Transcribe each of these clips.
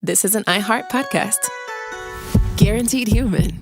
This is an iHeart podcast. Guaranteed human.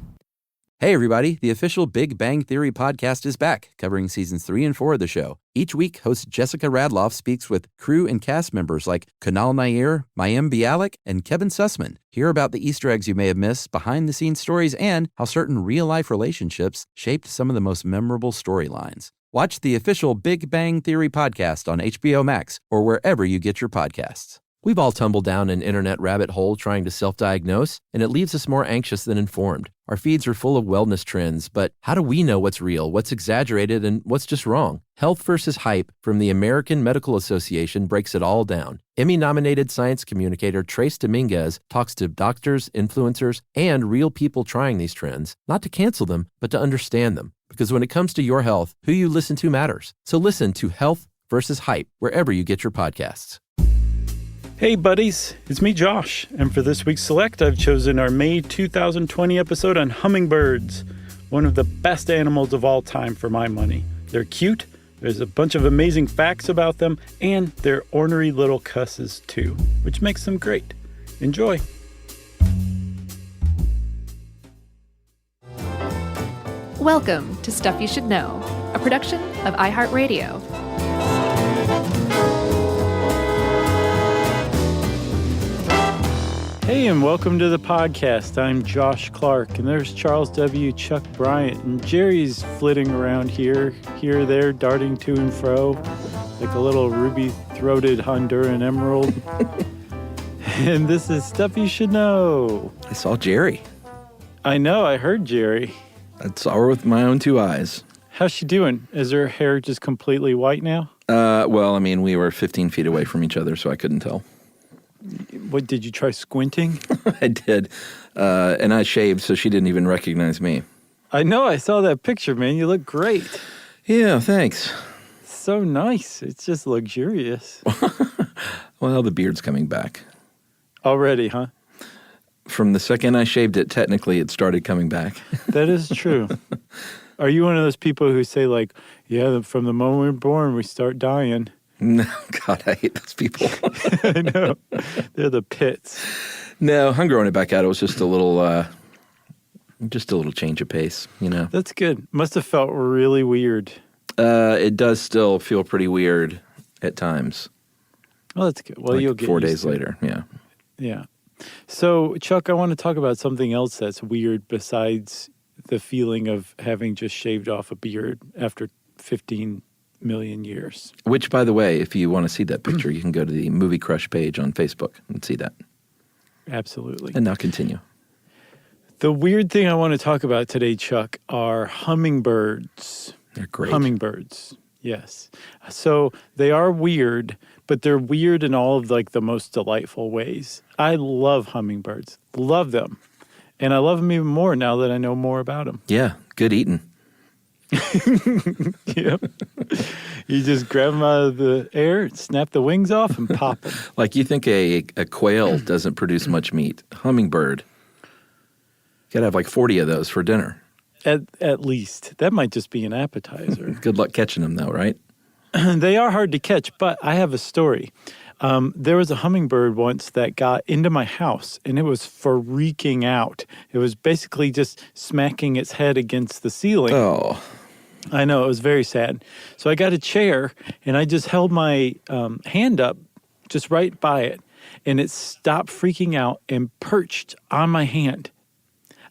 Hey, everybody. The official Big Bang Theory podcast is back, covering seasons 3 and 4 of the show. Each week, host Jessica Radloff speaks with crew and cast members like Kunal Nair, Mayim Bialik, and Kevin Sussman. Hear about the Easter eggs you may have missed, behind-the-scenes stories, and how certain real-life relationships shaped some of the most memorable storylines. Watch the official Big Bang Theory podcast on HBO Max or wherever you get your podcasts. We've all tumbled down an internet rabbit hole trying to self-diagnose, and it leaves us more anxious than informed. Our feeds are full of wellness trends, but how do we know what's real, what's exaggerated, and what's just wrong? Health versus Hype from the American Medical Association breaks it all down. Emmy-nominated science communicator Trace Dominguez talks to doctors, influencers, and real people trying these trends, not to cancel them, but to understand them. Because when it comes to your health, who you listen to matters. So listen to Health versus Hype wherever you get your podcasts. Hey buddies, it's me Josh, and for this week's Select, I've chosen our May 2020 episode on hummingbirds, one of the best animals of all time for my money. They're cute, there's a bunch of amazing facts about them, and they're ornery little cusses too, which makes them great. Enjoy! Welcome to Stuff You Should Know, a production of iHeartRadio. Hey, and welcome to the podcast. I'm Josh Clark, and there's Charles W. Chuck Bryant, and Jerry's flitting around here, there, darting to and fro, like a little ruby-throated Honduran emerald. And this is Stuff You Should Know. I saw Jerry. I know, I heard Jerry. I saw her with my own two eyes. How's she doing? Is her hair just completely white now? Well, I mean, we were 15 feet away from each other, so I couldn't tell. What, did you try squinting? I did. And I shaved, so she didn't even recognize me. I know, I saw that picture, man. You look great. Yeah, thanks. So nice. It's just luxurious. Well, the beard's coming back. Already, huh? From the second I shaved it, technically it started coming back. That is true. Are you one of those people who say, like, yeah, from the moment we're born, we start dying? No, God, I hate those people. I know. They're the pits. No, I'm growing it back out. It was just a little change of pace, you know. That's good. Must have felt really weird. It does still feel pretty weird at times. Well, that's good. Well, like you'll get 4 used days to it. later, yeah. Yeah. So, Chuck, I want to talk about something else that's weird besides the feeling of having just shaved off a beard after 15 million years. Which, by the way, if you want to see that picture, you can go to the Movie Crush page on Facebook and see that. Absolutely. And now continue. The weird thing I want to talk about today, Chuck, are hummingbirds. They're great. Hummingbirds, yes. So they are weird, but they're weird in all of like the most delightful ways. I love hummingbirds. Love them. And I love them even more now that I know more about them. Yeah, good eating. Yep. You just grab them out of the air, snap the wings off, and pop them. Like you think a quail doesn't produce much meat. Hummingbird. You got to have like 40 of those for dinner. At least. That might just be an appetizer. Good luck catching them though, right? They are hard to catch, but I have a story. There was a hummingbird once that got into my house, and it was freaking out. It was basically just smacking its head against the ceiling. Oh. I know, it was very sad. So I got a chair, and I just held my hand up just right by it, and it stopped freaking out and perched on my hand.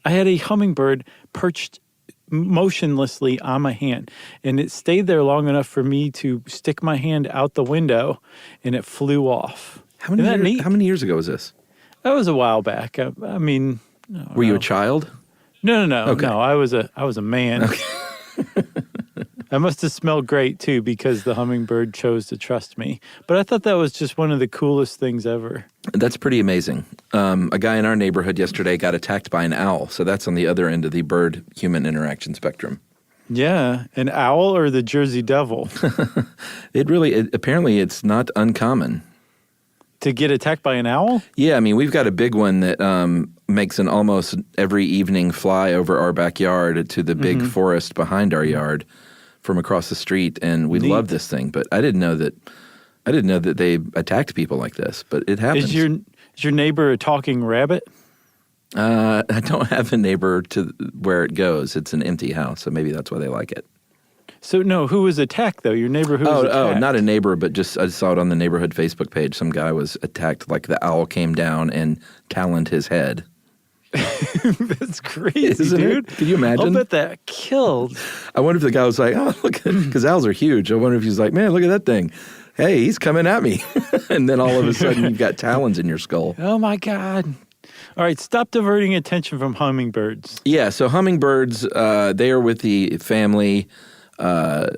I had a hummingbird perched motionlessly on my hand, and it stayed there long enough for me to stick my hand out the window, and it flew off. How many years ago was this? That was a while back. I mean, were you a child? No. Okay. No, I was a man. Okay. I must have smelled great too because the hummingbird chose to trust me. But I thought that was just one of the coolest things ever. That's pretty amazing. A guy in our neighborhood yesterday got attacked by an owl, so that's on the other end of the bird-human interaction spectrum. Yeah, an owl or the Jersey Devil? Apparently it's not uncommon. To get attacked by an owl? Yeah, I mean, we've got a big one that makes an almost every evening fly over our backyard to the big forest behind our yard from across the street, and we love this thing. But I didn't know that they attacked people like this, but it happens. Is your neighbor a talking rabbit? I don't have a neighbor to where it goes. It's an empty house, so maybe that's why they like it. So, no, who was attacked, though? Your neighbor who was attacked? Oh, not a neighbor, but just I saw it on the neighborhood Facebook page. Some guy was attacked, like the owl came down and taloned his head. That's crazy, Isn't dude. it? Can you imagine? I'll bet that killed. I wonder if the guy was like, oh, look, because owls are huge. I wonder if he's like, man, look at that thing. Hey, he's coming at me. And then all of a sudden you've got talons in your skull. Oh, my God. All right, stop diverting attention from hummingbirds. Yeah, so hummingbirds, they are with the family. I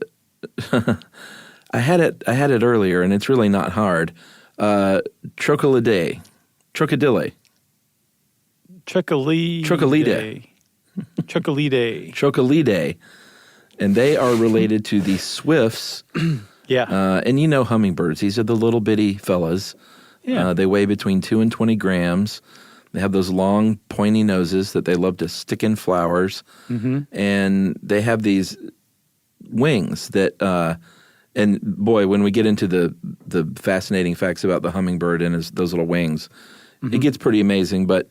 had it earlier, and it's really not hard. Trocolidae. Trocolidae. Trocolidae. And they are related to the swifts. Yeah. And you know hummingbirds. These are the little bitty fellas. Yeah. They weigh between 2 and 20 grams. They have those long, pointy noses that they love to stick in flowers. Mm-hmm. And they have these wings that, and boy, when we get into the fascinating facts about the hummingbird and those little wings, mm-hmm. It gets pretty amazing. But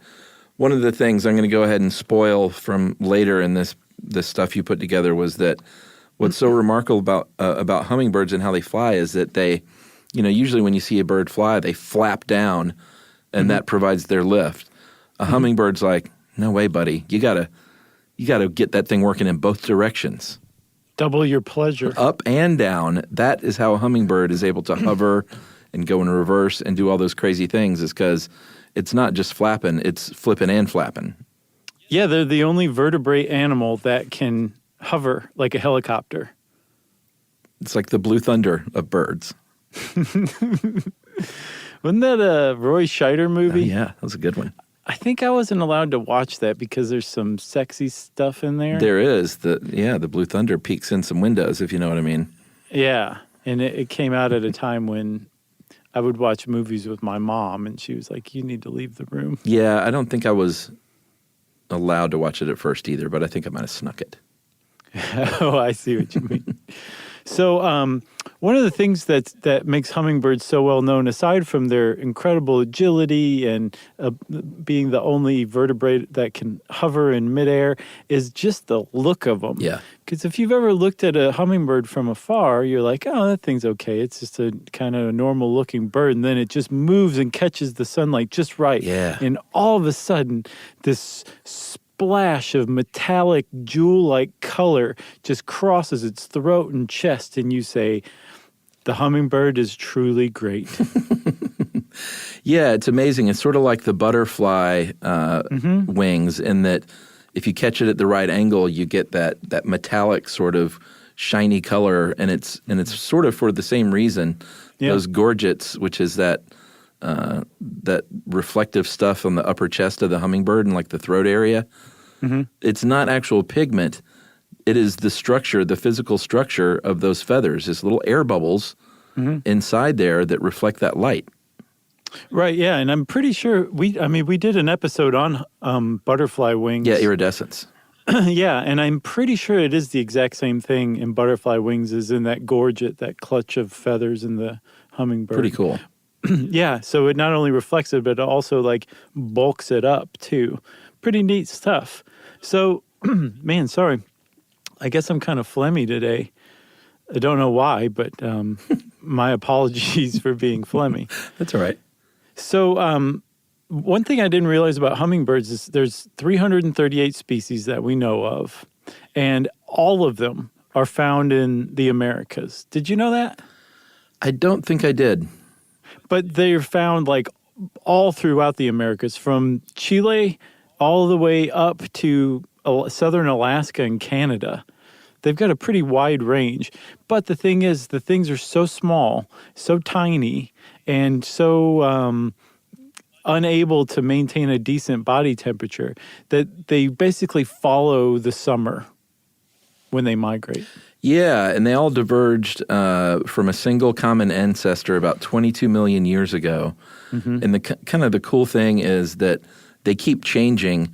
one of the things I'm going to go ahead and spoil from later in this stuff you put together was that what's so remarkable about hummingbirds and how they fly is that they, usually when you see a bird fly, they flap down, and mm-hmm. that provides their lift. A mm-hmm. hummingbird's like, no way, buddy. You gotta get that thing working in both directions. Double your pleasure. Up and down. That is how a hummingbird is able to hover and go in reverse and do all those crazy things, is because it's not just flapping, it's flipping and flapping. Yeah, they're the only vertebrate animal that can hover like a helicopter. It's like the Blue Thunder of birds. Wasn't that a Roy Scheider movie? Yeah, that was a good one. I think I wasn't allowed to watch that because there's some sexy stuff in there. There is. The Blue Thunder peeks in some windows, if you know what I mean. Yeah, and it came out at a time when I would watch movies with my mom, and she was like, you need to leave the room. Yeah, I don't think I was allowed to watch it at first either, but I think I might have snuck it. Oh, I see what you mean. So one of the things that makes hummingbirds so well known, aside from their incredible agility and being the only vertebrate that can hover in midair, is just the look of them. Yeah. Because if you've ever looked at a hummingbird from afar, you're like, oh, that thing's okay. It's just a kind of a normal looking bird. And then it just moves and catches the sunlight just right. Yeah. And all of a sudden, this splash of metallic jewel-like color just crosses its throat and chest, and you say, the hummingbird is truly great. Yeah, it's amazing. It's sort of like the butterfly mm-hmm. wings, in that if you catch it at the right angle, you get that metallic sort of shiny color, and it's sort of for the same reason. Yeah. Those gorgets, which is that reflective stuff on the upper chest of the hummingbird and like the throat area. Mm-hmm. It's not actual pigment. It is the structure, the physical structure of those feathers. It's little air bubbles mm-hmm. inside there that reflect that light. Right, yeah, and I'm pretty sure we did an episode on butterfly wings. Yeah, iridescence. Yeah, and I'm pretty sure it is the exact same thing in butterfly wings as in that gorget, that clutch of feathers in the hummingbird. Pretty cool. Yeah, so it not only reflects it, but it also like bulks it up too. Pretty neat stuff. So, man, sorry. I guess I'm kind of phlegmy today. I don't know why, but my apologies for being phlegmy. That's all right. So, one thing I didn't realize about hummingbirds is there's 338 species that we know of, and all of them are found in the Americas. Did you know that? I don't think I did. But they're found like all throughout the Americas, from Chile all the way up to southern Alaska and Canada. They've got a pretty wide range. But the thing is, the things are so small, so tiny, and so unable to maintain a decent body temperature that they basically follow the summer when they migrate. Yeah, and they all diverged from a single common ancestor about 22 million years ago. Mm-hmm. And the cool thing is that they keep changing,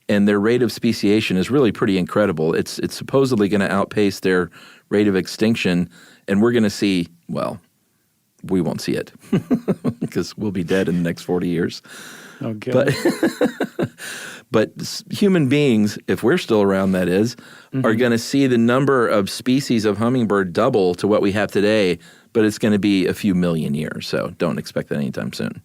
and their rate of speciation is really pretty incredible. It's supposedly going to outpace their rate of extinction, and we're going to see, well, we won't see it because we'll be dead in the next 40 years. Oh, God. But human beings, if we're still around, that is, are going to see the number of species of hummingbird double to what we have today, but it's going to be a few million years. So don't expect that anytime soon.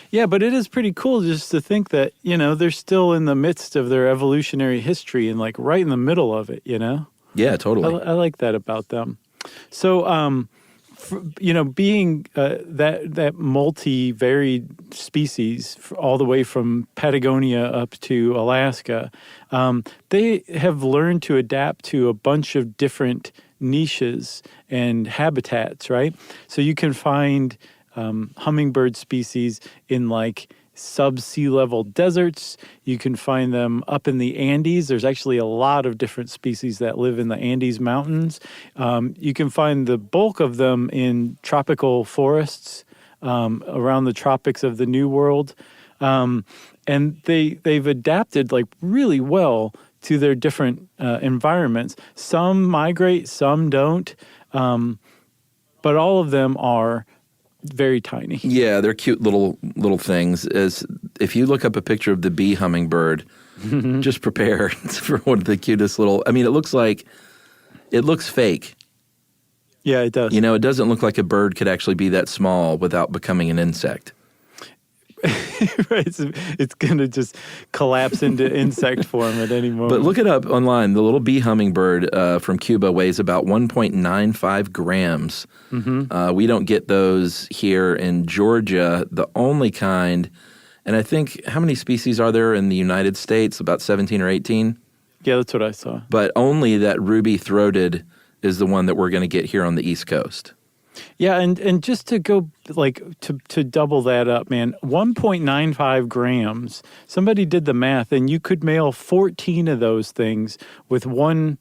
Yeah, but it is pretty cool just to think that, they're still in the midst of their evolutionary history and like right in the middle of it, Yeah, totally. I like that about them. So, being that multi-varied species all the way from Patagonia up to Alaska, they have learned to adapt to a bunch of different niches and habitats, right? So you can find hummingbird species in like sub-sea level deserts. You can find them up in the Andes. There's actually a lot of different species that live in the Andes Mountains. You can find the bulk of them in tropical forests around the tropics of the New World. And they've adapted like really well to their different environments. Some migrate, some don't. But all of them are very tiny. Yeah, they're cute little things. As if you look up a picture of the bee hummingbird, just prepare for one of the cutest little. I mean, it looks fake. Yeah, it does. It doesn't look like a bird could actually be that small without becoming an insect. Right, it's going to just collapse into insect form at any moment. But look it up online. The little bee hummingbird from Cuba weighs about 1.95 grams. We don't get those here in Georgia. The only kind, and I think, how many species are there in the United States? About 17 or 18? Yeah, that's what I saw. But only that ruby-throated is the one that we're going to get here on the East Coast. Yeah, and just to go, like, to double that up, man, 1.95 grams, somebody did the math, and you could mail 14 of those things with one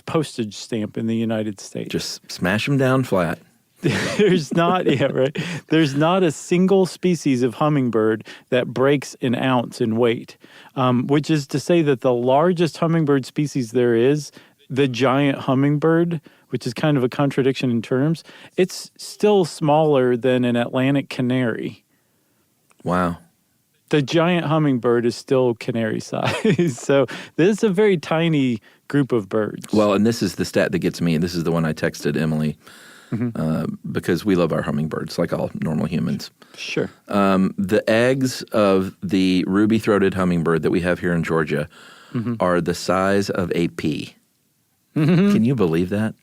postage stamp in the United States. Just smash them down flat. There's not a single species of hummingbird that breaks an ounce in weight, which is to say that the largest hummingbird species there is, the giant hummingbird, which is kind of a contradiction in terms, it's still smaller than an Atlantic canary. Wow. The giant hummingbird is still canary size. So this is a very tiny group of birds. Well, and this is the stat that gets me. This is the one I texted Emily because we love our hummingbirds like all normal humans. Sure. The eggs of the ruby-throated hummingbird that we have here in Georgia are the size of a pea. Can you believe that?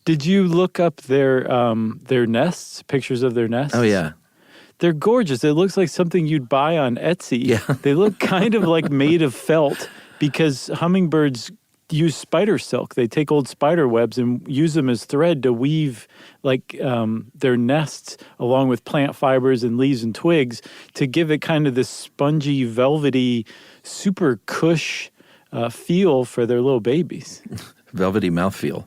Did you look up their nests, pictures of their nests? Oh, yeah. They're gorgeous. It looks like something you'd buy on Etsy. Yeah. They look kind of like made of felt because hummingbirds use spider silk. They take old spider webs and use them as thread to weave like their nests along with plant fibers and leaves and twigs to give it kind of this spongy, velvety, super cush feel for their little babies. Velvety mouthfeel.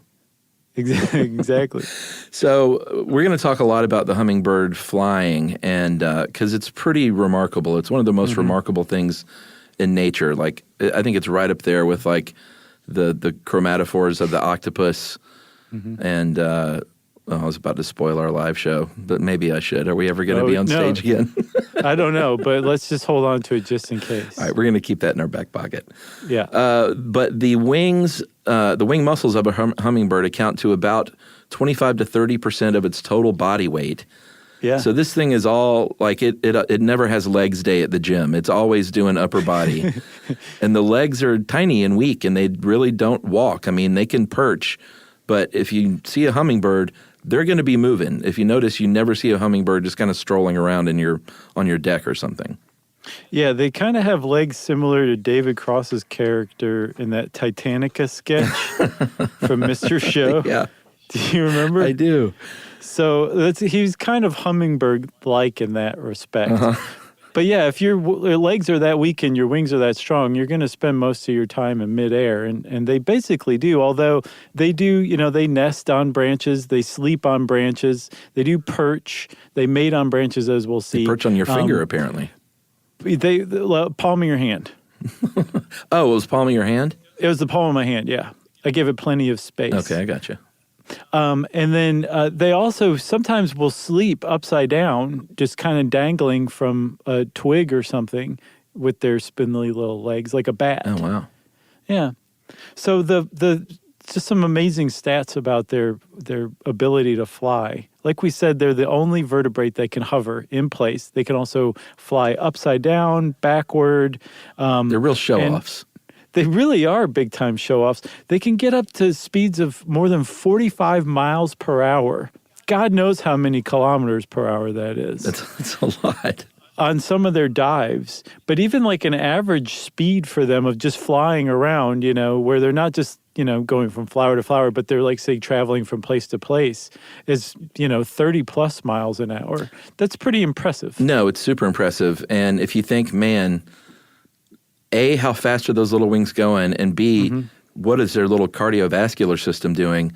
Exactly. So we're going to talk a lot about the hummingbird flying, and because it's pretty remarkable. It's one of the most remarkable things in nature. Like I think it's right up there with like the chromatophores of the octopus. And I was about to spoil our live show, but maybe I should. Are we ever going to be on stage again? I don't know, but let's just hold on to it just in case. All right, we're going to keep that in our back pocket. Yeah. But the wings, the wing muscles of a hummingbird account to about 25 to 30% of its total body weight. Yeah. So this thing is all like it never has legs day at the gym. It's always doing upper body. And the legs are tiny and weak, and they really don't walk. I mean, they can perch, but if you see a hummingbird, they're going to be moving. If you notice, you never see a hummingbird just kind of strolling around on your deck or something. Yeah, they kind of have legs similar to David Cross's character in that Titanica sketch from Mr. Show. Yeah. Do you remember? I do. So he's kind of hummingbird-like in that respect. But yeah, if your legs are that weak and your wings are that strong, you're going to spend most of your time in midair. And they basically do, although they do, they nest on branches, they sleep on branches, they do perch, they mate on branches, as we'll see. They perch on your finger, apparently. They palm of your hand. Oh, it was palm of your hand? It was the palm of my hand, yeah. I gave it plenty of space. Okay, I gotcha. And then they also sometimes will sleep upside down, just kind of dangling from a twig or something with their spindly little legs, like a bat. Oh, wow. Yeah. So the just some amazing stats about their ability to fly. Like we said, they're the only vertebrate that can hover in place. They can also fly upside down, backward. They're real show-offs. They really are big-time show-offs. They can get up to speeds of more than 45 miles per hour. God knows how many kilometers per hour that is. That's a lot. On some of their dives. But even like an average speed for them of just flying around, where they're not just, going from flower to flower, but they're like, say, traveling from place to place is, 30 plus miles an hour. That's pretty impressive. No, it's super impressive. And if you think, man, A, how fast are those little wings going? And B, what is their little cardiovascular system doing?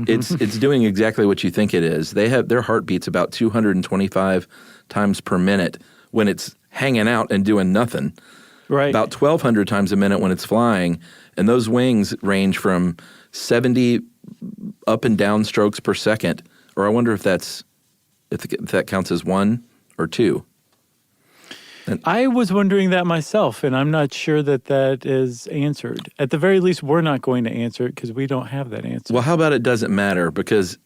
It's doing exactly what you think it is. Their heart beats about 225 times per minute when it's hanging out and doing nothing. Right. About 1,200 times a minute when it's flying. And those wings range from 70 up and down strokes per second. Or I wonder if that counts as 1 or 2. I was wondering that myself, and I'm not sure that is answered. At the very least, we're not going to answer it because we don't have that answer. Well, how about it doesn't matter? Because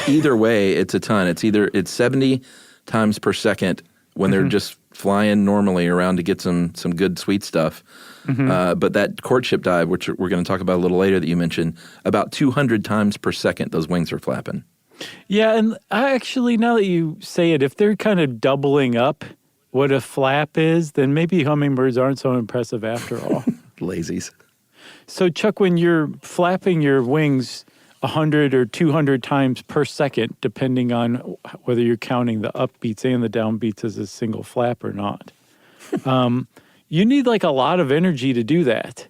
either way, it's a ton. It's 70 times per second when they're just flying normally around to get some good sweet stuff. But that courtship dive, which we're going to talk about a little later that you mentioned, about 200 times per second those wings are flapping. Yeah, and I actually, now that you say it, if they're kind of doubling up what a flap is, then maybe hummingbirds aren't so impressive after all. Lazies. So, Chuck, when you're flapping your wings 100 or 200 times per second, depending on whether you're counting the upbeats and the downbeats as a single flap or not, you need like a lot of energy to do that.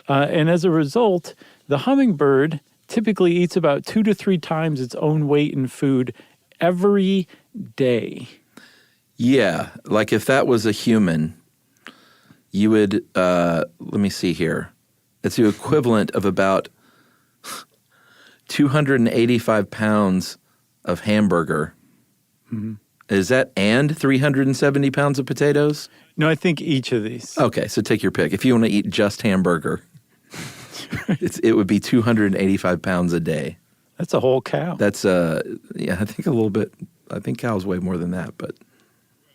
And as a result, the hummingbird typically eats about 2 to 3 times its own weight in food every day. Yeah, like if that was a human, you would, let me see here. It's the equivalent of about 285 pounds of hamburger. Is that and 370 pounds of potatoes? No, I think each of these. Okay, so take your pick. If you want to eat just hamburger, it would be 285 pounds a day. That's a whole cow. That's, I think a little bit. I think cows weigh more than that, but.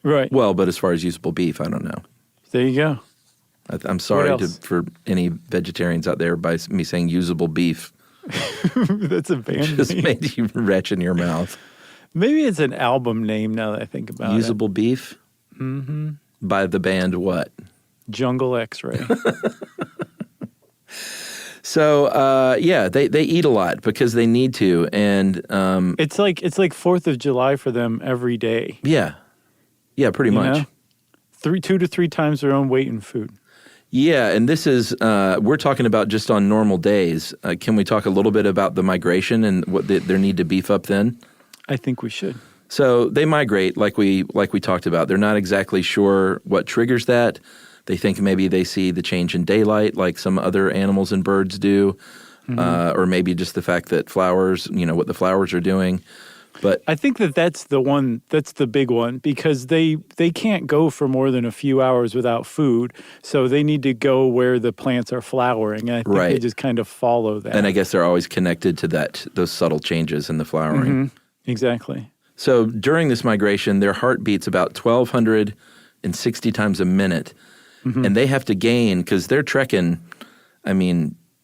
Right. Well, but as far as usable beef, I don't know. There you go. I'm sorry for any vegetarians out there by me saying usable beef. That's a band Just name. made you retch in your mouth. Maybe it's an album name now that I think about Usable beef? Mm-hmm. By the band what? Jungle X-Ray. So, they eat a lot because they need to. And it's like 4th of July for them every day. Yeah. Yeah, pretty much. 2 to 3 times their own weight in food. Yeah, and this is, we're talking about just on normal days. Can we talk a little bit about the migration and what their need to beef up then? I think we should. So they migrate like we talked about. They're not exactly sure what triggers that. They think maybe they see the change in daylight like some other animals and birds do, or maybe just the fact that flowers, what the flowers are doing. But I think that's the big one, because they can't go for more than a few hours without food, so they need to go where the plants are flowering, and I think they just kind of follow that. And I guess they're always connected to those subtle changes in the flowering. Exactly. So during this migration, their heart beats about 1,260 times a minute, and they have to gain, because they're trekking,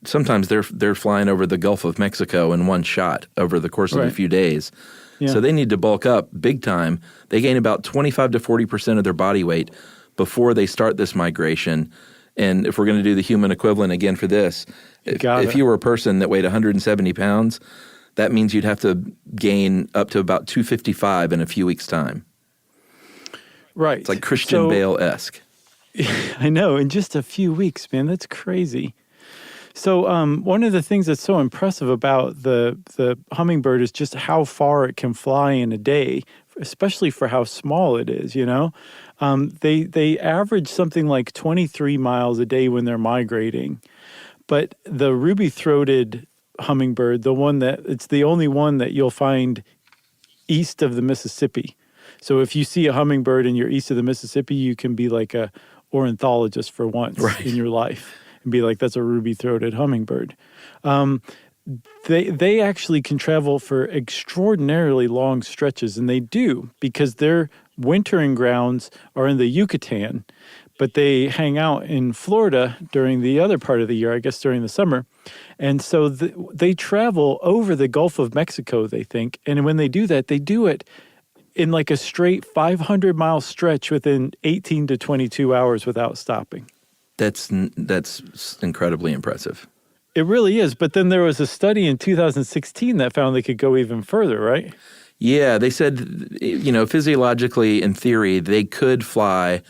sometimes they're flying over the Gulf of Mexico in one shot over the course of a few days. Yeah. So they need to bulk up big time. They gain about 25 to 40% of their body weight before they start this migration. And if we're going to do the human equivalent again for this, if you were a person that weighed 170 pounds, that means you'd have to gain up to about 255 in a few weeks' time. Right. It's like Christian Bale-esque. I know, in just a few weeks, man. That's crazy. So one of the things that's so impressive about the hummingbird is just how far it can fly in a day, especially for how small it is, They average something like 23 miles a day when they're migrating. But the ruby-throated hummingbird, it's the only one that you'll find east of the Mississippi. So if you see a hummingbird and you're east of the Mississippi, you can be like a ornithologist for once in your life and be like, that's a ruby-throated hummingbird. They actually can travel for extraordinarily long stretches, and they do because their wintering grounds are in the Yucatan, but they hang out in Florida during the other part of the year, I guess during the summer. And so they travel over the Gulf of Mexico, they think. And when they do that, they do it in like a straight 500-mile stretch within 18 to 22 hours without stopping. That's incredibly impressive. It really is. But then there was a study in 2016 that found they could go even further, right? Yeah, they said, physiologically, in theory, they could fly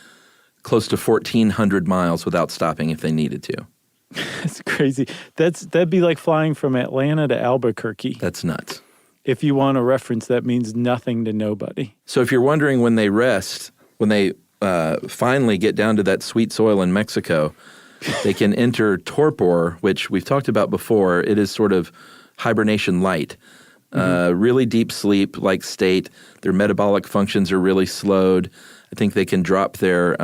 close to 1,400 miles without stopping if they needed to. That's crazy. That'd be like flying from Atlanta to Albuquerque. That's nuts. If you want a reference, that means nothing to nobody. So if you're wondering when they rest, when they finally get down to that sweet soil in Mexico, they can enter torpor, which we've talked about before. It is sort of hibernation light, really deep sleep-like state. Their metabolic functions are really slowed. I think they can drop their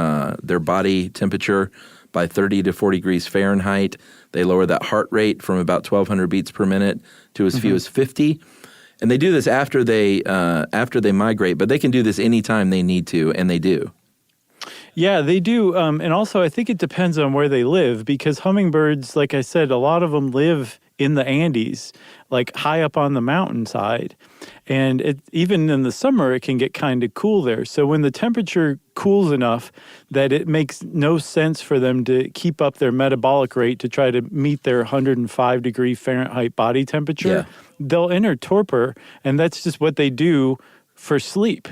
body temperature by 30 to 40 degrees Fahrenheit. They lower that heart rate from about 1,200 beats per minute to as few as 50. And they do this after they migrate, but they can do this anytime they need to, and they do. Yeah, they do. And also, I think it depends on where they live because hummingbirds, like I said, a lot of them live in the Andes, like high up on the mountainside. And even in the summer, it can get kind of cool there. So when the temperature cools enough that it makes no sense for them to keep up their metabolic rate to try to meet their 105 degree Fahrenheit body temperature, they'll enter torpor, and that's just what they do for sleep.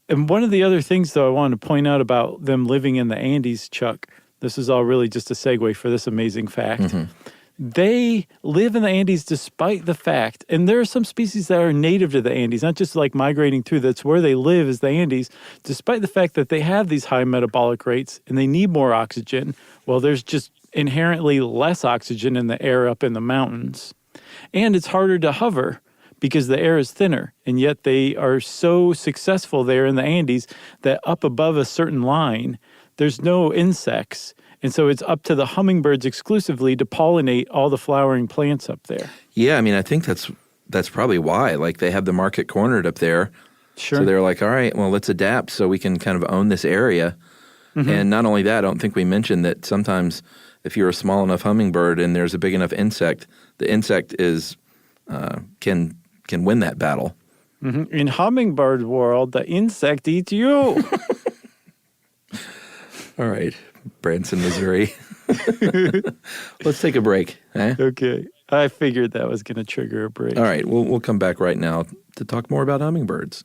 And one of the other things, though, I wanted to point out about them living in the Andes, Chuck, this is all really just a segue for this amazing fact. They live in the Andes despite the fact, and there are some species that are native to the Andes, not just like migrating through, that's where they live is the Andes, despite the fact that they have these high metabolic rates and they need more oxygen. Well, there's just inherently less oxygen in the air up in the mountains. And it's harder to hover because the air is thinner, and yet they are so successful there in the Andes that up above a certain line, there's no insects. And so it's up to the hummingbirds exclusively to pollinate all the flowering plants up there. Yeah, I mean, I think that's probably why. Like, they have the market cornered up there. Sure. So they're like, all right, well, let's adapt so we can kind of own this area. And not only that, I don't think we mentioned that sometimes if you're a small enough hummingbird and there's a big enough insect, the insect is can win that battle. In hummingbird world, the insect eats you. All right, Branson, Missouri. Let's take a break. Eh? Okay. I figured that was going to trigger a break. All right, we'll come back right now to talk more about hummingbirds.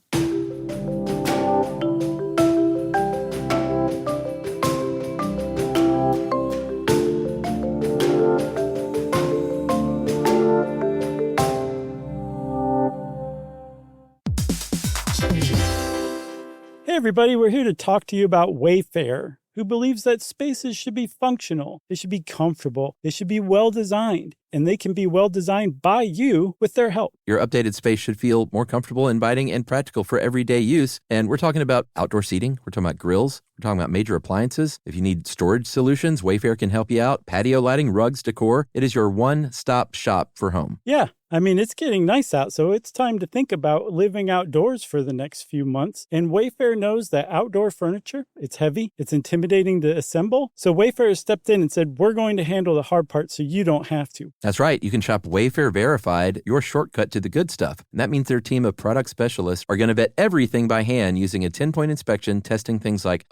Hey everybody, we're here to talk to you about Wayfair, who believes that spaces should be functional, they should be comfortable, they should be well designed, and they can be well designed by you with their help. Your updated space should feel more comfortable, inviting, and practical for everyday use. And we're talking about outdoor seating, we're talking about grills, we're talking about major appliances. If you need storage solutions, Wayfair can help you out. Patio lighting, rugs, decor. It is your one-stop shop for home. Yeah. I mean, it's getting nice out, so it's time to think about living outdoors for the next few months. And Wayfair knows that outdoor furniture, it's heavy, it's intimidating to assemble. So Wayfair has stepped in and said, we're going to handle the hard part so you don't have to. That's right. You can shop Wayfair Verified, your shortcut to the good stuff. And that means their team of product specialists are going to vet everything by hand using a 10-point inspection, testing things like,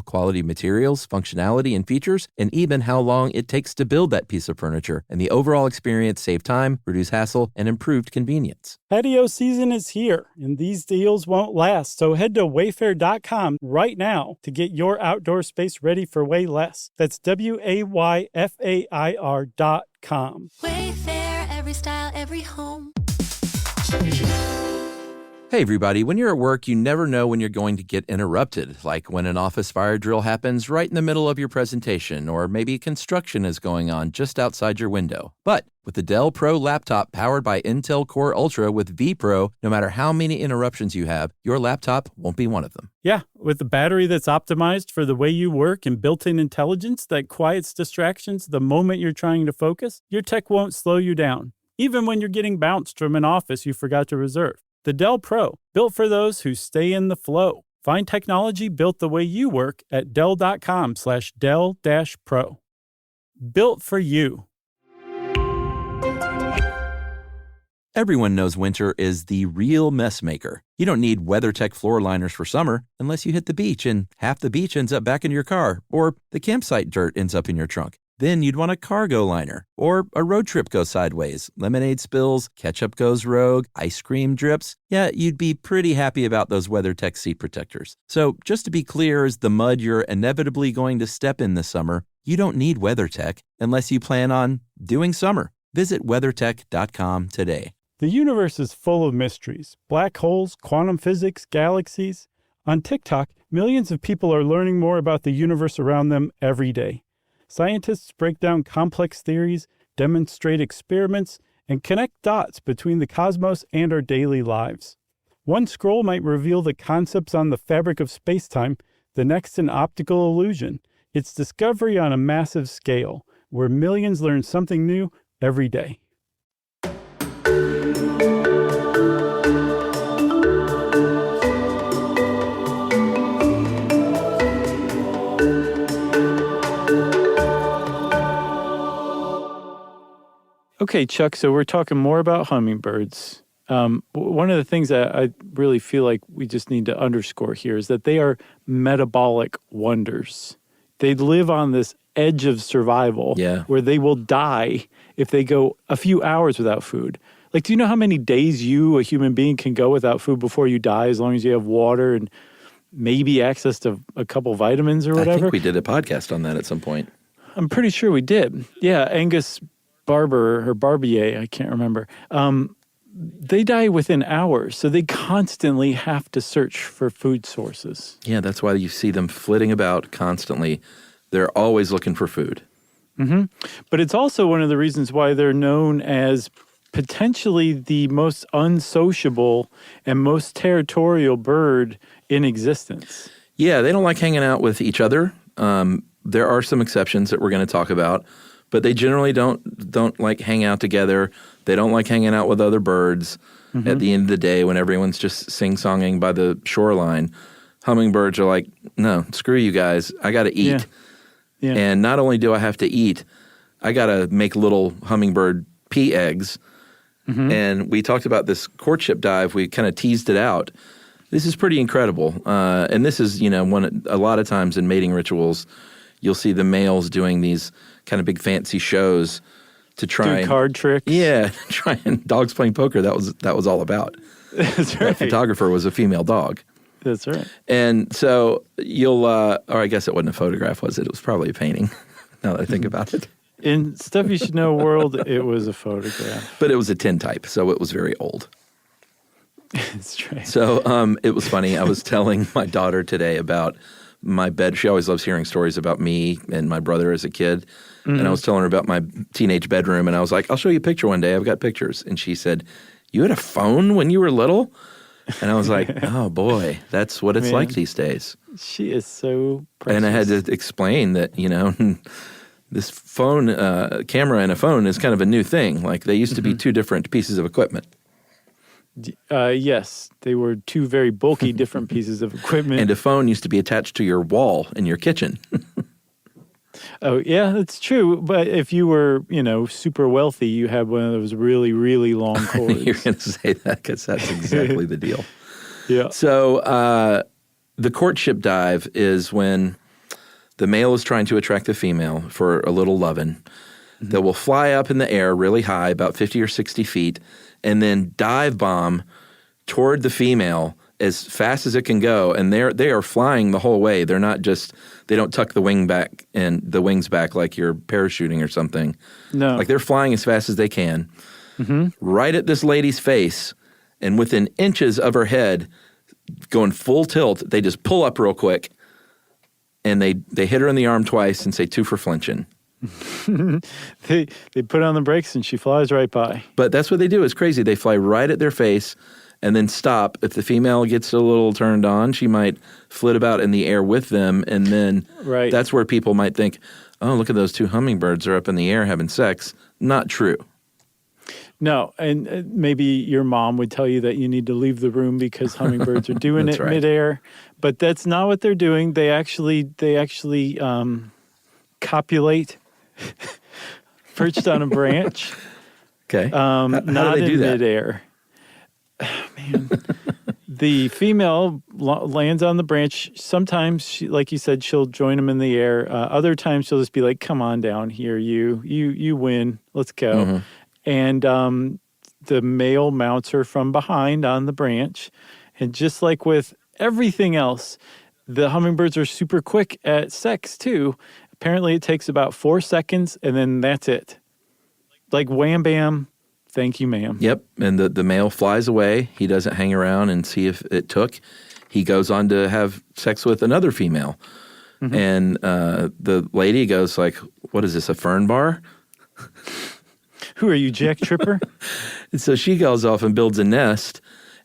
quality materials, functionality, and features, and even how long it takes to build that piece of furniture. And the overall experience save time, reduce hassle, and improved convenience. Patio season is here, and these deals won't last. So head to wayfair.com right now to get your outdoor space ready for way less. That's WAYFAIR.com. Wayfair, every style, every home. Hey, everybody. When you're at work, you never know when you're going to get interrupted, like when an office fire drill happens right in the middle of your presentation, or maybe construction is going on just outside your window. But with the Dell Pro laptop powered by Intel Core Ultra with vPro, no matter how many interruptions you have, your laptop won't be one of them. Yeah, with a battery that's optimized for the way you work and built-in intelligence that quiets distractions the moment you're trying to focus, your tech won't slow you down, even when you're getting bounced from an office you forgot to reserve. The Dell Pro, built for those who stay in the flow. Find technology built the way you work at Dell.com/Dell-Pro. Built for you. Everyone knows winter is the real mess maker. You don't need WeatherTech floor liners for summer unless you hit the beach and half the beach ends up back in your car, or the campsite dirt ends up in your trunk. Then you'd want a cargo liner, or a road trip goes sideways, lemonade spills, ketchup goes rogue, ice cream drips. Yeah, you'd be pretty happy about those WeatherTech seat protectors. So just to be clear, as the mud you're inevitably going to step in this summer, you don't need WeatherTech unless you plan on doing summer. Visit WeatherTech.com today. The universe is full of mysteries. Black holes, quantum physics, galaxies. On TikTok, millions of people are learning more about the universe around them every day. Scientists break down complex theories, demonstrate experiments, and connect dots between the cosmos and our daily lives. One scroll might reveal the concepts on the fabric of space-time, the next an optical illusion. It's discovery on a massive scale, where millions learn something new every day. Okay, Chuck, so we're talking more about hummingbirds. One of the things that I really feel like we just need to underscore here is that they are metabolic wonders. They live on this edge of survival where they will die if they go a few hours without food. Like, do you know how many days you, a human being, can go without food before you die, as long as you have water and maybe access to a couple vitamins or whatever? I think we did a podcast on that at some point. I'm pretty sure we did. Yeah, Angus Barber or Barbier, I can't remember. They die within hours, so they constantly have to search for food sources. Yeah, that's why you see them flitting about constantly. They're always looking for food. Mm-hmm. But it's also one of the reasons why they're known as potentially the most unsociable and most territorial bird in existence. Yeah, they don't like hanging out with each other. There are some exceptions that we're going to talk about. But they generally don't like hang out together. They don't like hanging out with other birds. Mm-hmm. At the end of the day, when everyone's just sing-songing by the shoreline, hummingbirds are like, no, screw you guys. I got to eat. Yeah. And not only do I have to eat, I got to make little hummingbird pea eggs. Mm-hmm. And we talked about this courtship dive. We kind of teased it out. This is pretty incredible. And this is, a lot of times in mating rituals, you'll see the males doing these kind of big fancy shows to try do card tricks. Yeah, try and dogs playing poker. That was all about. That's right. That photographer was a female dog. That's right. And so you'll, or I guess it wasn't a photograph, was it? It was probably a painting. Now that I think about it. In Stuff You Should Know world, it was a photograph. But it was a tintype, so it was very old. That's right. So it was funny. I was telling my daughter today about my bed. She always loves hearing stories about me and my brother as a kid. Mm-hmm. And I was telling her about my teenage bedroom, and I was like, I'll show you a picture one day. I've got pictures. And she said, you had a phone when you were little? And I was like, oh, boy, that's what it's like these days. She is so precious. And I had to explain that, this phone, camera and a phone is kind of a new thing. Like, they used to be two different pieces of equipment. Yes, they were two very bulky different pieces of equipment. And a phone used to be attached to your wall in your kitchen. Oh, yeah, that's true. But if you were, super wealthy, you had one of those really, really long cords. You're going to say that because that's exactly the deal. Yeah. So the courtship dive is when the male is trying to attract the female for a little lovin'. Mm-hmm. That will fly up in the air really high, about 50 or 60 feet, and then dive bomb toward the female as fast as it can go. And they are flying the whole way. They're not just – they don't tuck the wings back like you're parachuting or something. No. Like they're flying as fast as they can, right at this lady's face. and within inches of her head, going full tilt, they just pull up real quick, and they hit her in the arm twice and say, 2 for flinching. They put on the brakes and she flies right by. But that's what they do. It's crazy. They fly right at their face and then stop. If the female gets a little turned on, she might flit about in the air with them, and then that's where people might think, oh, look at those 2 hummingbirds are up in the air having sex. Not true. No, and maybe your mom would tell you that you need to leave the room because hummingbirds are doing it midair, but that's not what they're doing. They actually copulate perched on a branch. Okay. How not do they do in that? midair. Man, the female lands on the branch. Sometimes, she, like you said, she'll join them in the air. Other times, she'll just be like, "Come on down here, you win. Let's go." Mm-hmm. And the male mounts her from behind on the branch. And just like with everything else, the hummingbirds are super quick at sex too. Apparently, it takes about 4 seconds, and then that's it. Like wham bam. Thank you, ma'am. Yep, and the male flies away. He doesn't hang around and see if it took. He goes on to have sex with another female. Mm-hmm. And the lady goes like, what is this, a fern bar? Who are you, Jack Tripper? And so she goes off and builds a nest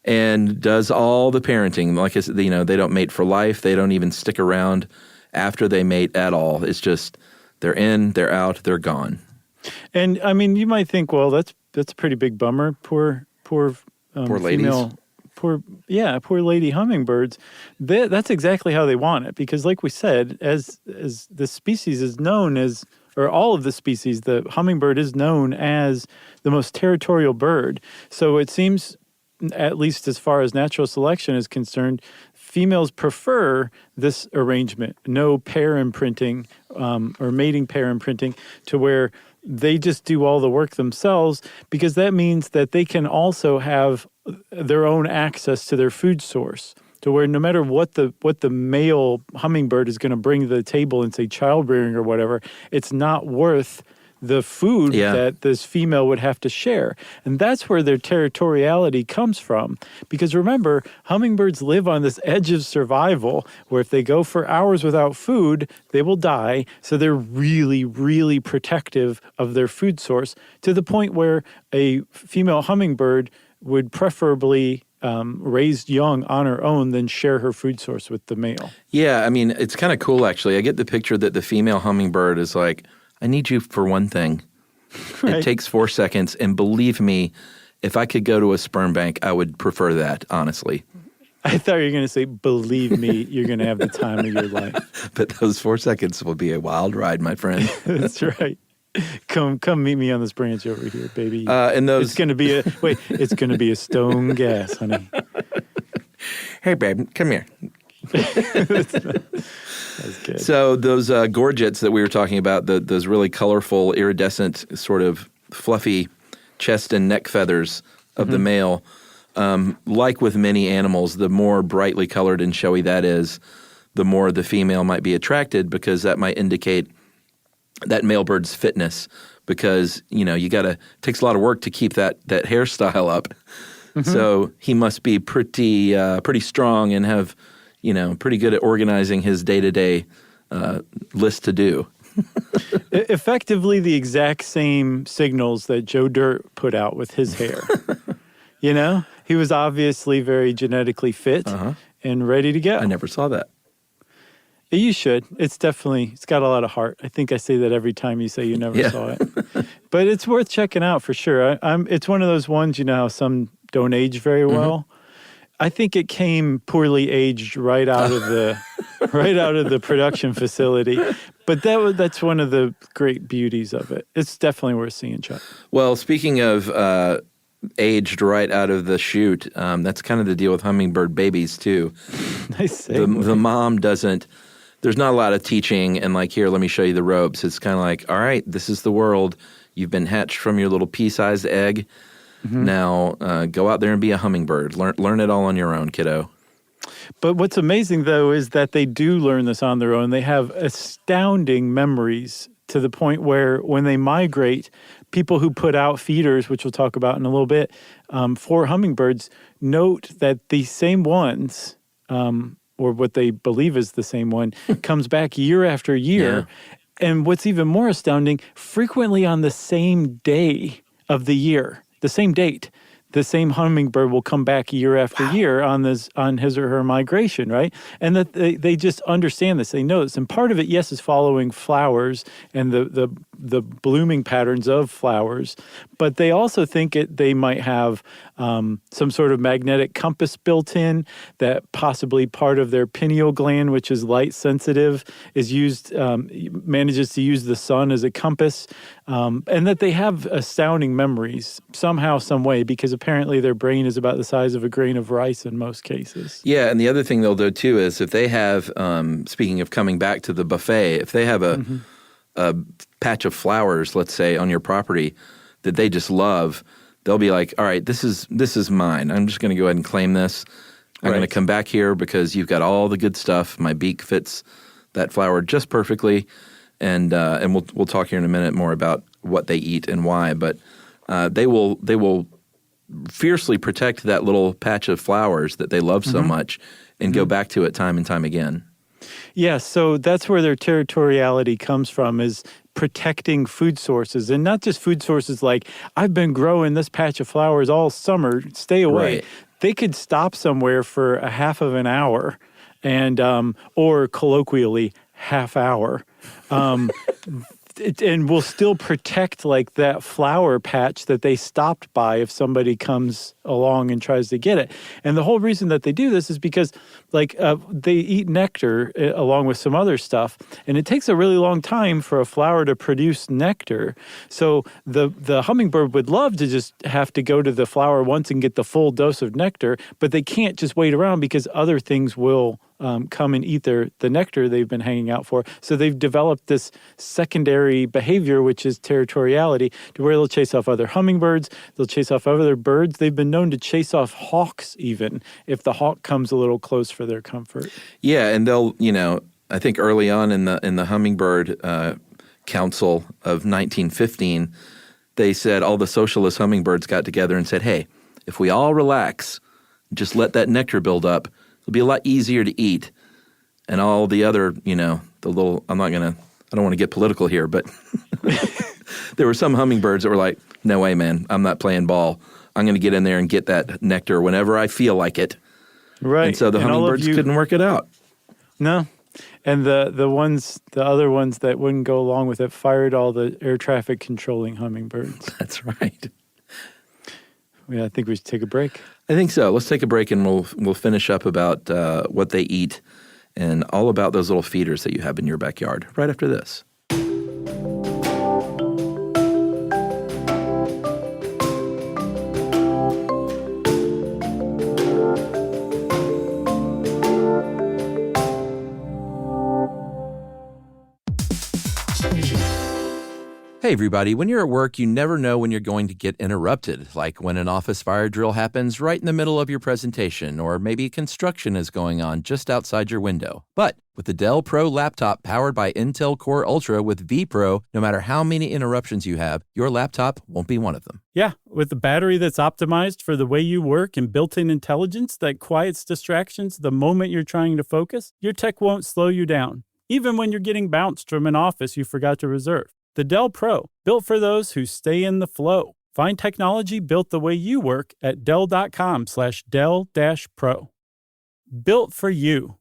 and does all the parenting. Like I said, they don't mate for life. They don't even stick around after they mate at all. It's just they're in, they're out, they're gone. And I mean, you might think, well, that's a pretty big bummer. Poor ladies. Female, poor lady hummingbirds. That's exactly how they want it, because, like we said, as the species is known as, or all of the species, the hummingbird is known as the most territorial bird. So it seems, at least as far as natural selection is concerned, females prefer this arrangement, no pair imprinting or mating pair imprinting, to where they just do all the work themselves, because that means that they can also have their own access to their food source, to where no matter what the male hummingbird is going to bring to the table in, say, childbearing or whatever, it's not worth the food that this female would have to share. And that's where their territoriality comes from. Because remember, hummingbirds live on this edge of survival where if they go for hours without food, they will die. So they're really, really protective of their food source, to the point where a female hummingbird would preferably raise young on her own than share her food source with the male. Yeah, I mean, it's kind of cool, actually. I get the picture that the female hummingbird is like, I need you for one thing. Right. It takes 4 seconds, and believe me, if I could go to a sperm bank, I would prefer that, honestly. I thought you were going to say, believe me, you're going to have the time of your life. But those 4 seconds will be a wild ride, my friend. That's right. Come meet me on this branch over here, baby. It's going to be a stone gas, honey. Hey, babe, come here. That's good. So those gorgets that we were talking about, those really colorful, iridescent, sort of fluffy chest and neck feathers of the male, like with many animals, the more brightly colored and showy that is, the more the female might be attracted, because that might indicate that male bird's fitness, because, it takes a lot of work to keep that hairstyle up. Mm-hmm. So he must be pretty strong and have, pretty good at organizing his day-to-day list to do. Effectively the exact same signals that Joe Dirt put out with his hair. He was obviously very genetically fit and ready to go. I never saw that. You should. It's got a lot of heart. I think I say that every time you say you never saw it. But it's worth checking out for sure. It's one of those ones, how some don't age very well. Mm-hmm. I think it came poorly aged right out of the production facility. But that's one of the great beauties of it. It's definitely worth seeing, Chuck. Well, speaking of aged right out of the chute, that's kind of the deal with hummingbird babies too. Nice. The mom doesn't. There's not a lot of teaching and like, here, let me show you the ropes. It's kind of like, all right, this is the world. You've been hatched from your little pea-sized egg. Mm-hmm. Now go out there and be a hummingbird. Learn it all on your own, kiddo. But what's amazing, though, is that they do learn this on their own. They have astounding memories to the point where when they migrate, people who put out feeders, which we'll talk about in a little bit, for hummingbirds, note that the same ones, or what they believe is the same one, comes back year after year. Yeah. And what's even more astounding, frequently on the same day of the year, the same date. The same hummingbird will come back year after year on his or her migration, right? And that they just understand this, they know this. And part of it, yes, is following flowers and the blooming patterns of flowers, but they also think they might have some sort of magnetic compass built in, that possibly part of their pineal gland, which is light sensitive, is used, manages to use the sun as a compass, and that they have astounding memories somehow, some way, because apparently their brain is about the size of a grain of rice in most cases. Yeah, and the other thing they'll do too is if they have, speaking of coming back to the buffet, if they have a patch of flowers, let's say, on your property that they just love, they'll be like, all right, this is mine. I'm just going to go ahead and claim this. I'm going to come back here because you've got all the good stuff. My beak fits that flower just perfectly. And we'll talk here in a minute more about what they eat and why. But they will fiercely protect that little patch of flowers that they love so much and go back to it time and time again. Yeah, so that's where their territoriality comes from, is protecting food sources. And not just food sources like, I've been growing this patch of flowers all summer, stay away. Right. They could stop somewhere for a half of an hour and or colloquially, half hour. And will still protect like that flower patch that they stopped by if somebody comes along and tries to get it. And the whole reason that they do this is because like they eat nectar along with some other stuff, and it takes a really long time for a flower to produce nectar. So the hummingbird would love to just have to go to the flower once and get the full dose of nectar, but they can't just wait around because other things will come and eat the nectar they've been hanging out for. So they've developed this secondary behavior, which is territoriality, to where they'll chase off other hummingbirds, they'll chase off other birds. They've been known to chase off hawks even, if the hawk comes a little close for their comfort. Yeah, and they'll, I think early on in the Hummingbird Council of 1915, they said all the socialist hummingbirds got together and said, hey, if we all relax, just let that nectar build up, it'll be a lot easier to eat. And all the other, the little, I don't want to get political here, but there were some hummingbirds that were like, no way, man, I'm not playing ball. I'm going to get in there and get that nectar whenever I feel like it. Right. And so the hummingbirds couldn't work it out. No. And the other ones that wouldn't go along with it fired all the air traffic controlling hummingbirds. That's right. Yeah, I think we should take a break. I think so. Let's take a break and we'll finish up about what they eat and all about those little feeders that you have in your backyard right after this. Hey everybody, when you're at work, you never know when you're going to get interrupted, like when an office fire drill happens right in the middle of your presentation, or maybe construction is going on just outside your window. But with the Dell Pro laptop powered by Intel Core Ultra with vPro, no matter how many interruptions you have, your laptop won't be one of them. Yeah, with a battery that's optimized for the way you work and built-in intelligence that quiets distractions the moment you're trying to focus, your tech won't slow you down, even when you're getting bounced from an office you forgot to reserve. The Dell Pro, built for those who stay in the flow. Find technology built the way you work at Dell.com/Dell-Pro. Built for you.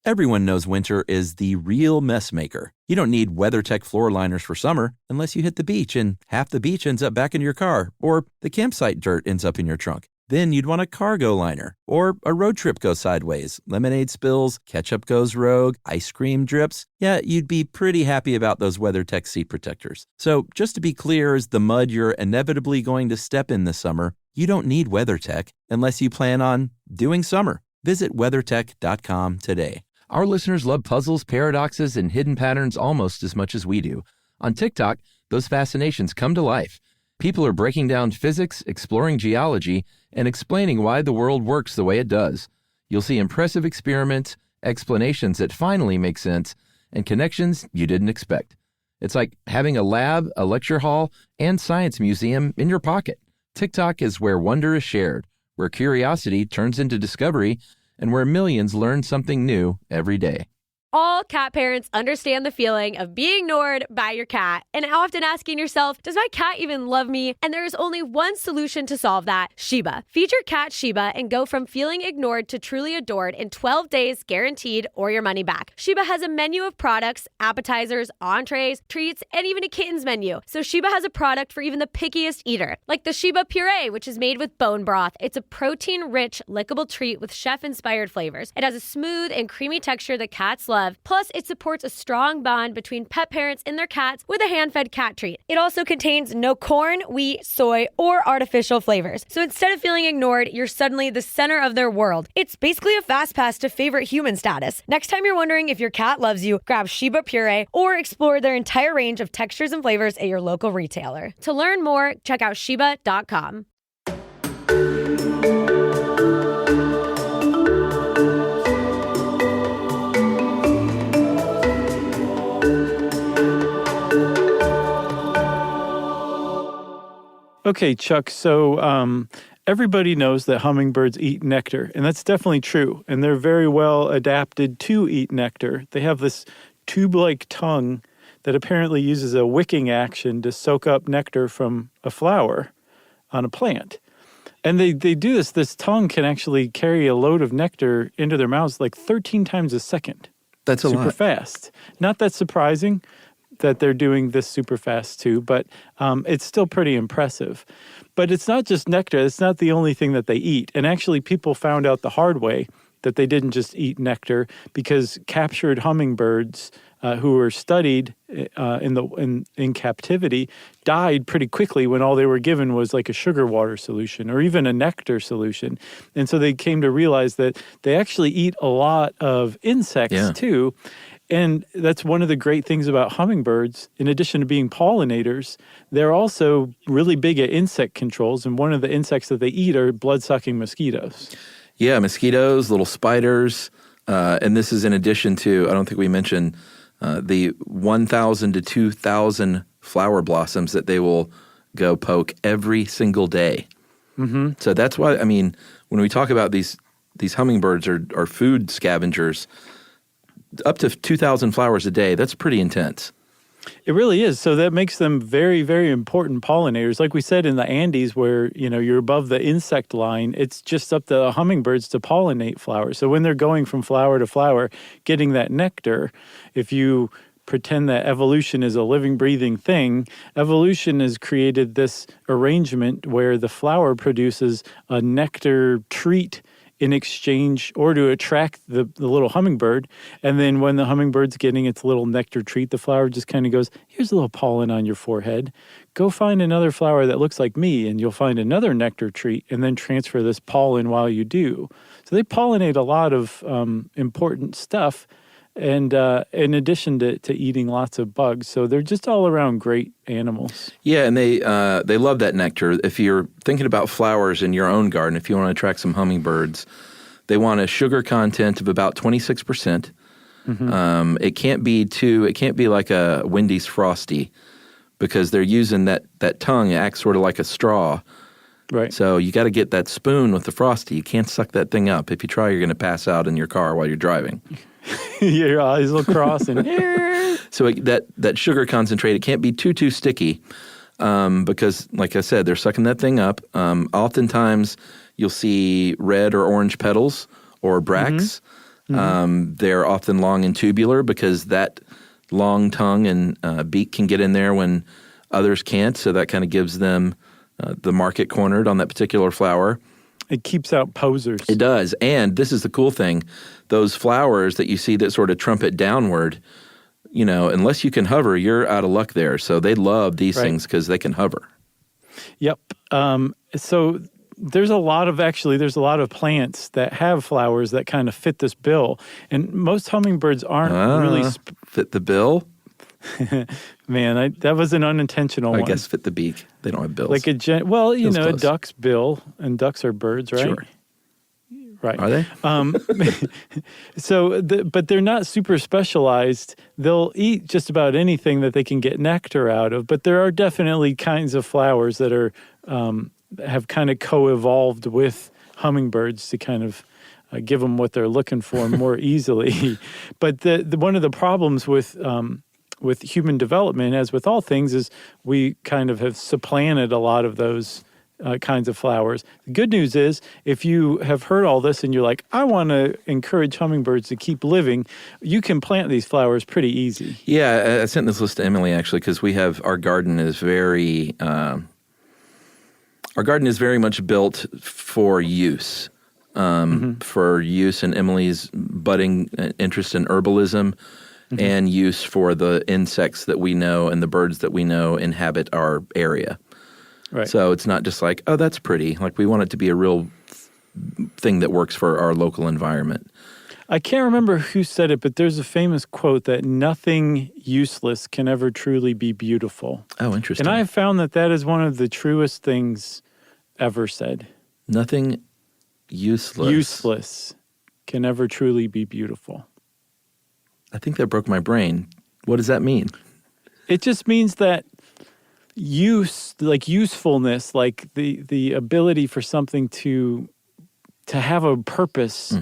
Everyone knows winter is the real mess maker. You don't need WeatherTech floor liners for summer unless you hit the beach and half the beach ends up back in your car, or the campsite dirt ends up in your trunk. Then you'd want a cargo liner, or a road trip goes sideways, lemonade spills, ketchup goes rogue, ice cream drips. Yeah, you'd be pretty happy about those WeatherTech seat protectors. So just to be clear, as the mud you're inevitably going to step in this summer, you don't need WeatherTech unless you plan on doing summer. Visit WeatherTech.com today. Our listeners love puzzles, paradoxes, and hidden patterns almost as much as we do. On TikTok, those fascinations come to life. People are breaking down physics, exploring geology, and explaining why the world works the way it does. You'll see impressive experiments explanations that finally make sense, and connections you didn't expect. It's like having a lab, a lecture hall, and science museum in your pocket. TikTok is where wonder is shared, where curiosity turns into discovery, and where millions learn something new every day. All cat parents understand the feeling of being ignored by your cat and often asking yourself, does my cat even love me? And there is only one solution to solve that, Sheba. Feed your cat Sheba and go from feeling ignored to truly adored in 12 days guaranteed or your money back. Sheba has a menu of products, appetizers, entrees, treats, and even a kittens menu. So Sheba has a product for even the pickiest eater, like the Sheba Puree, which is made with bone broth. It's a protein-rich, lickable treat with chef-inspired flavors. It has a smooth and creamy texture that cats love. Plus, it supports a strong bond between pet parents and their cats with a hand-fed cat treat. It also contains no corn, wheat, soy, or artificial flavors. So instead of feeling ignored, you're suddenly the center of their world. It's basically a fast pass to favorite human status. Next time you're wondering if your cat loves you, grab Sheba Puree or explore their entire range of textures and flavors at your local retailer. To learn more, check out Sheba.com. Okay, Chuck, so everybody knows that hummingbirds eat nectar, and that's definitely true, and they're very well adapted to eat nectar. They have this tube-like tongue that apparently uses a wicking action to soak up nectar from a flower on a plant. And they do this. This tongue can actually carry a load of nectar into their mouths like 13 times a second. That's a lot. Super fast. Not that surprising that they're doing this super fast too, but it's still pretty impressive. But it's not just nectar. It's not the only thing that they eat. And actually, people found out the hard way that they didn't just eat nectar, because captured hummingbirds who were studied in captivity died pretty quickly when all they were given was like a sugar water solution or even a nectar solution. And so they came to realize that they actually eat a lot of insects too. And that's one of the great things about hummingbirds. In addition to being pollinators, they're also really big at insect controls. And one of the insects that they eat are blood-sucking mosquitoes. Yeah, mosquitoes, little spiders. And this is in addition to, I don't think we mentioned, the 1,000 to 2,000 flower blossoms that they will go poke every single day. Mm-hmm. So that's why, I mean, when we talk about these hummingbirds are food scavengers, up to 2,000 flowers a day, that's pretty intense. It really is. So that makes them very, very important pollinators. Like we said in the Andes, where, you know, you're above the insect line, it's just up to the hummingbirds to pollinate flowers. So when they're going from flower to flower, getting that nectar, if you pretend that evolution is a living, breathing thing, evolution has created this arrangement where the flower produces a nectar treat in exchange or to attract the little hummingbird. And then when the hummingbird's getting its little nectar treat, the flower just kind of goes, here's a little pollen on your forehead. Go find another flower that looks like me and you'll find another nectar treat, and then transfer this pollen while you do. So they pollinate a lot of important stuff, and in addition to eating lots of bugs. So they're just all around great animals. Yeah, and they love that nectar. If you're thinking about flowers in your own garden, if you want to attract some hummingbirds, they want a sugar content of about 26%. Mm-hmm. It can't be like a Wendy's Frosty, because they're using that tongue. It acts sort of like a straw. Right. So you got to get that spoon with the Frosty. You can't suck that thing up. If you try, you're going to pass out in your car while you're driving. Your eyes will cross and so that sugar concentrate, it can't be too sticky, because, like I said, they're sucking that thing up. Oftentimes, you'll see red or orange petals or bracts. Mm-hmm. They're often long and tubular, because that long tongue and beak can get in there when others can't. So that kind of gives them the market cornered on that particular flower. It keeps out posers. It does. And this is the cool thing. Those flowers that you see that sort of trumpet downward, you know, unless you can hover, you're out of luck there. So they love these things because they can hover. Yep. So there's a lot of plants that have flowers that kind of fit this bill. And most hummingbirds aren't really... fit the bill? Man, that was an unintentional one. I guess fit the beak. They don't have bills. Like a duck's bill, and ducks are birds, right? Sure. Right. Are they? But they're not super specialized. They'll eat just about anything that they can get nectar out of. But there are definitely kinds of flowers that are have kind of co-evolved with hummingbirds to kind of give them what they're looking for more easily. But one of the problems with human development, as with all things, is we kind of have supplanted a lot of those kinds of flowers. The good news is, if you have heard all this and you're like, I want to encourage hummingbirds to keep living, you can plant these flowers pretty easy. Yeah, I sent this list to Emily actually because our garden is very much built for use. For use in Emily's budding interest in herbalism and use for the insects that we know and the birds that we know inhabit our area. Right. So it's not just like, oh, that's pretty. Like, we want it to be a real thing that works for our local environment. I can't remember who said it, but there's a famous quote that nothing useless can ever truly be beautiful. Oh, interesting. And I have found that is one of the truest things ever said. Nothing useless can ever truly be beautiful. I think that broke my brain. What does that mean? It just means that usefulness, like the ability for something to have a purpose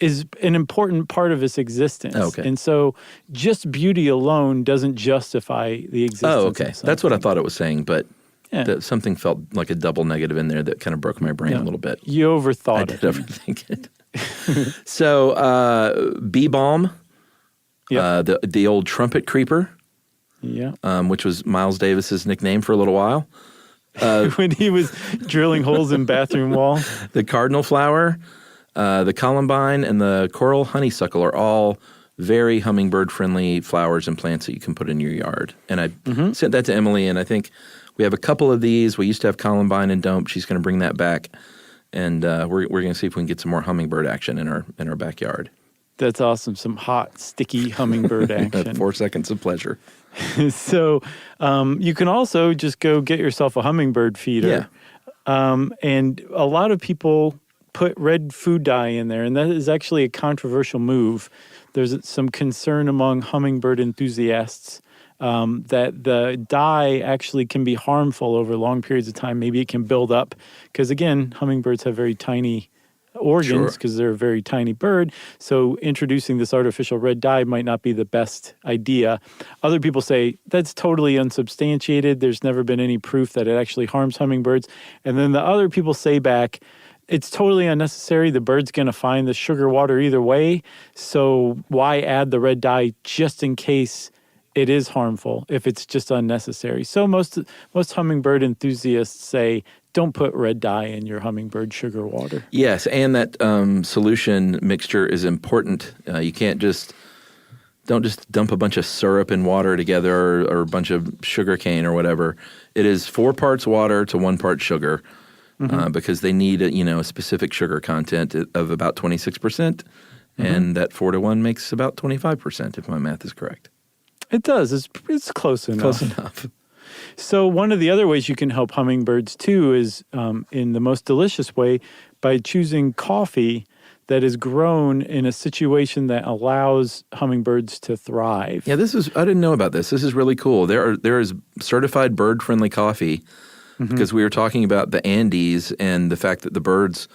is an important part of its existence. Oh, okay. And so just beauty alone doesn't justify the existence. Oh, okay. Of That's what I thought it was saying, but yeah. Something felt like a double negative in there that kind of broke my brain a little bit. You overthought it. I did overthink it. So, bee balm, the old trumpet creeper, which was Miles Davis's nickname for a little while. When he was drilling holes in bathroom wall. The cardinal flower, the columbine, and the coral honeysuckle are all very hummingbird-friendly flowers and plants that you can put in your yard. And I sent that to Emily, and I think we have a couple of these. We used to have columbine and dope. She's going to bring that back, and we're going to see if we can get some more hummingbird action in our backyard. That's awesome. Some hot, sticky hummingbird action. 4 seconds of pleasure. So you can also just go get yourself a hummingbird feeder. Yeah. And a lot of people put red food dye in there, and that is actually a controversial move. There's some concern among hummingbird enthusiasts that the dye actually can be harmful over long periods of time. Maybe it can build up because, again, hummingbirds have very tiny organs because they're a very tiny bird. So introducing this artificial red dye might not be the best idea. Other people say that's totally unsubstantiated. There's never been any proof that it actually harms hummingbirds. And then the other people say back, it's totally unnecessary. The bird's going to find the sugar water either way. So why add the red dye just in case it is harmful if it's just unnecessary? So most hummingbird enthusiasts say, don't put red dye in your hummingbird sugar water. Yes, and that solution mixture is important. You can't don't just dump a bunch of syrup and water together or a bunch of sugar cane or whatever. It is 4 parts water to 1 part sugar because they need a specific sugar content of about 26%, and that 4 to 1 makes about 25%, if my math is correct. It does. It's close enough. Close enough. So one of the other ways you can help hummingbirds too is in the most delicious way by choosing coffee that is grown in a situation that allows hummingbirds to thrive. Yeah, I didn't know about this. This is really cool. There is certified bird-friendly coffee because we were talking about the Andes and the fact that the birds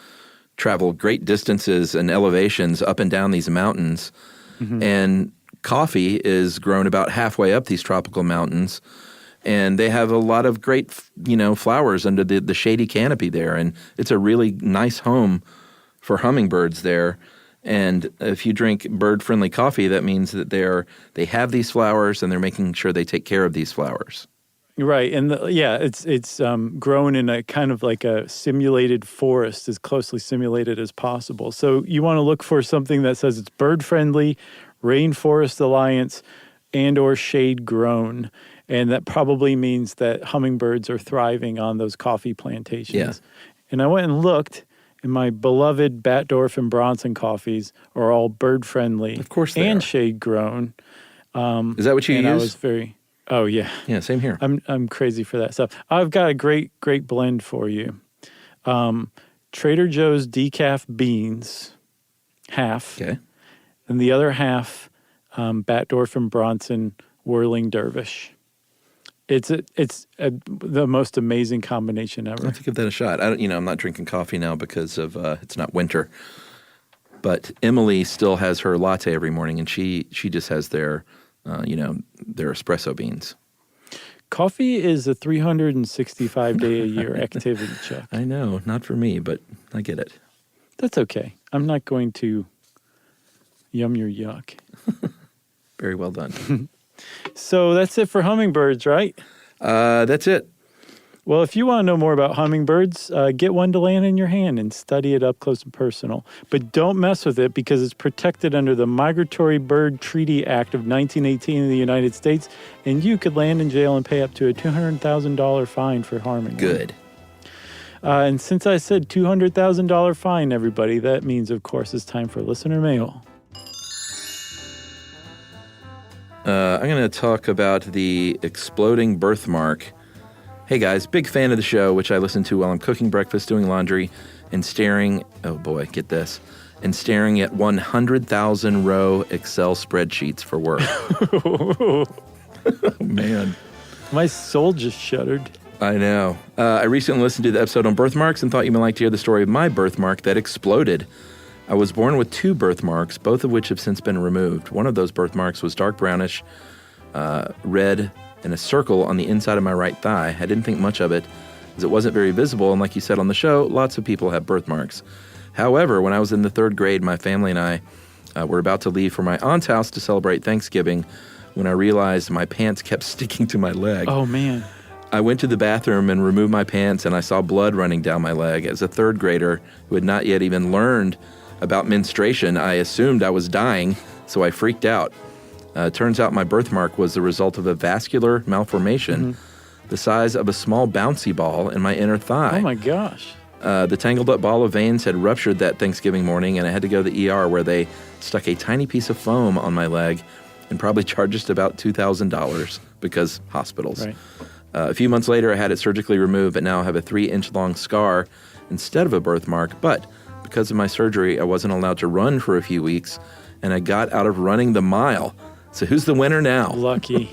travel great distances and elevations up and down these mountains. And coffee is grown about halfway up these tropical mountains. And they have a lot of great, flowers under the shady canopy there. And it's a really nice home for hummingbirds there. And if you drink bird-friendly coffee, that means that they have these flowers and they're making sure they take care of these flowers. Right. And it's grown in a kind of like a simulated forest, as closely simulated as possible. So you want to look for something that says it's bird-friendly, Rainforest Alliance, and or shade grown. And that probably means that hummingbirds are thriving on those coffee plantations. Yeah. And I went and looked, and my beloved Batdorf and Bronson coffees are all bird-friendly. Of course they and are. shade-grown. Is that what you use? I was oh, yeah. Yeah, same here. I'm crazy for that stuff. I've got a great blend for you. Trader Joe's decaf beans, half. Okay. And the other half, Batdorf and Bronson Whirling Dervish. It's the most amazing combination ever. I'll have to give that a shot. I'm not drinking coffee now because of it's not winter. But Emily still has her latte every morning, and she just has their espresso beans. Coffee is a 365-day-a-year activity, Chuck. I know, not for me, but I get it. That's okay. I'm not going to yum your yuck. Very well done. So that's it for hummingbirds, right? That's it. Well, if you want to know more about hummingbirds, get one to land in your hand and study it up close and personal. But don't mess with it because it's protected under the Migratory Bird Treaty Act of 1918 in the United States, and you could land in jail and pay up to a $200,000 fine for harming one. Good. And since I said $200,000 fine, everybody, that means, of course, it's time for listener mail. I'm going to talk about the exploding birthmark. Hey guys, big fan of the show, which I listen to while I'm cooking breakfast, doing laundry, and staring, oh boy, get this, and staring at 100,000 row Excel spreadsheets for work. Oh man. My soul just shuddered. I know. I recently listened to the episode on birthmarks and thought you might like to hear the story of my birthmark that exploded. I was born with 2 birthmarks, both of which have since been removed. One of those birthmarks was dark brownish, red, and a circle on the inside of my right thigh. I didn't think much of it, as it wasn't very visible, and like you said on the show, lots of people have birthmarks. However, when I was in the 3rd grade, my family and I were about to leave for my aunt's house to celebrate Thanksgiving when I realized my pants kept sticking to my leg. Oh, man. I went to the bathroom and removed my pants, and I saw blood running down my leg. As a 3rd grader who had not yet even learned about menstruation, I assumed I was dying, so I freaked out. Turns out my birthmark was the result of a vascular malformation the size of a small bouncy ball in my inner thigh. Oh, my gosh. The tangled up ball of veins had ruptured that Thanksgiving morning, and I had to go to the ER where they stuck a tiny piece of foam on my leg and probably charged us about $2,000 because hospitals. Right. A few months later, I had it surgically removed, but now I have a 3-inch long scar instead of a birthmark. But because of my surgery, I wasn't allowed to run for a few weeks, and I got out of running the mile. So who's the winner now? Lucky.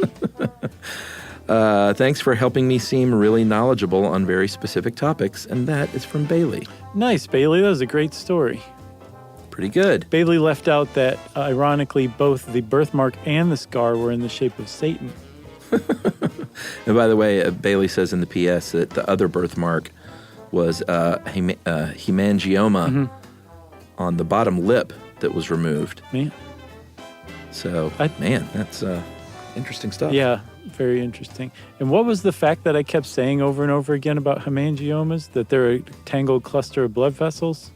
Thanks for helping me seem really knowledgeable on very specific topics, and that is from Bailey. Nice, Bailey. That was a great story. Pretty good. Bailey left out that, ironically, both the birthmark and the scar were in the shape of Satan. And by the way, Bailey says in the PS that the other birthmark was hemangioma on the bottom lip that was removed. Man. So, that's interesting stuff. Yeah, very interesting. And what was the fact that I kept saying over and over again about hemangiomas? That they're a tangled cluster of blood vessels?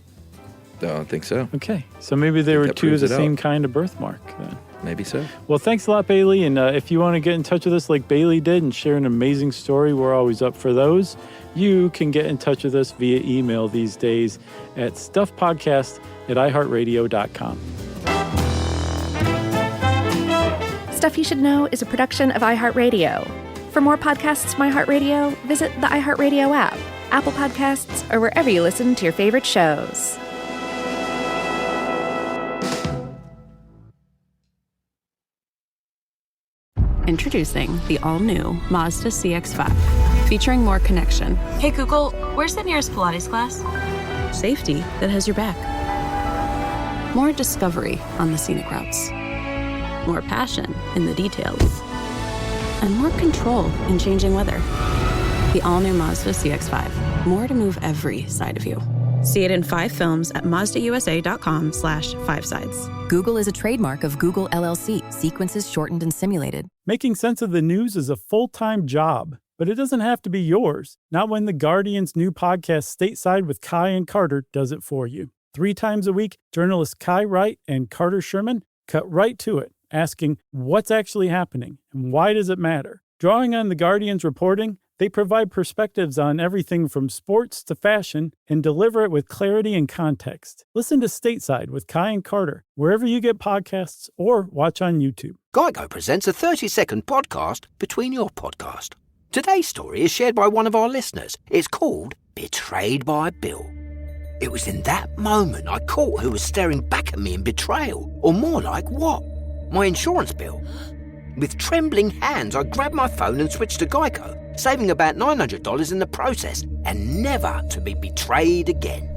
I don't think so. Okay. So maybe they were that 2 of proves the it same out. kind of birthmark then. Maybe so. Well, thanks a lot, Bailey. And if you want to get in touch with us like Bailey did and share an amazing story, we're always up for those. You can get in touch with us via email these days at stuffpodcast@iheartradio.com. Stuff You Should Know is a production of iHeartRadio. For more podcasts from iHeartRadio, visit the iHeartRadio app, Apple Podcasts, or wherever you listen to your favorite shows. Introducing the all-new Mazda CX-5, featuring more connection, Hey Google, where's the nearest Pilates class? safety that has your back, more discovery on the scenic routes, more passion in the details, and more control in changing weather. The all-new Mazda CX-5, more to move every side of you. See it in 5 films at MazdaUSA.com/5sides. Google is a trademark of Google LLC. Sequences shortened and simulated. Making sense of the news is a full-time job, but it doesn't have to be yours. Not when the Guardian's new podcast, Stateside with Kai and Carter, does it for you. 3 times a week, journalists Kai Wright and Carter Sherman cut right to it, asking what's actually happening and why does it matter. Drawing on the Guardian's reporting, they provide perspectives on everything from sports to fashion and deliver it with clarity and context. Listen to Stateside with Kai and Carter, wherever you get podcasts or watch on YouTube. Geico presents a 30-second podcast between your podcast. Today's story is shared by one of our listeners. It's called Betrayed by Bill. It was in that moment I caught who was staring back at me in betrayal. Or more like what? My insurance bill. With trembling hands, I grabbed my phone and switched to Geico, saving about $900 in the process, and never to be betrayed again.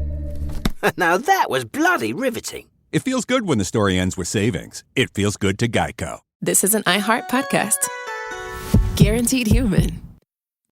Now that was bloody riveting. It feels good when the story ends with savings. It feels good to Geico. This is an iHeart podcast. Guaranteed Human.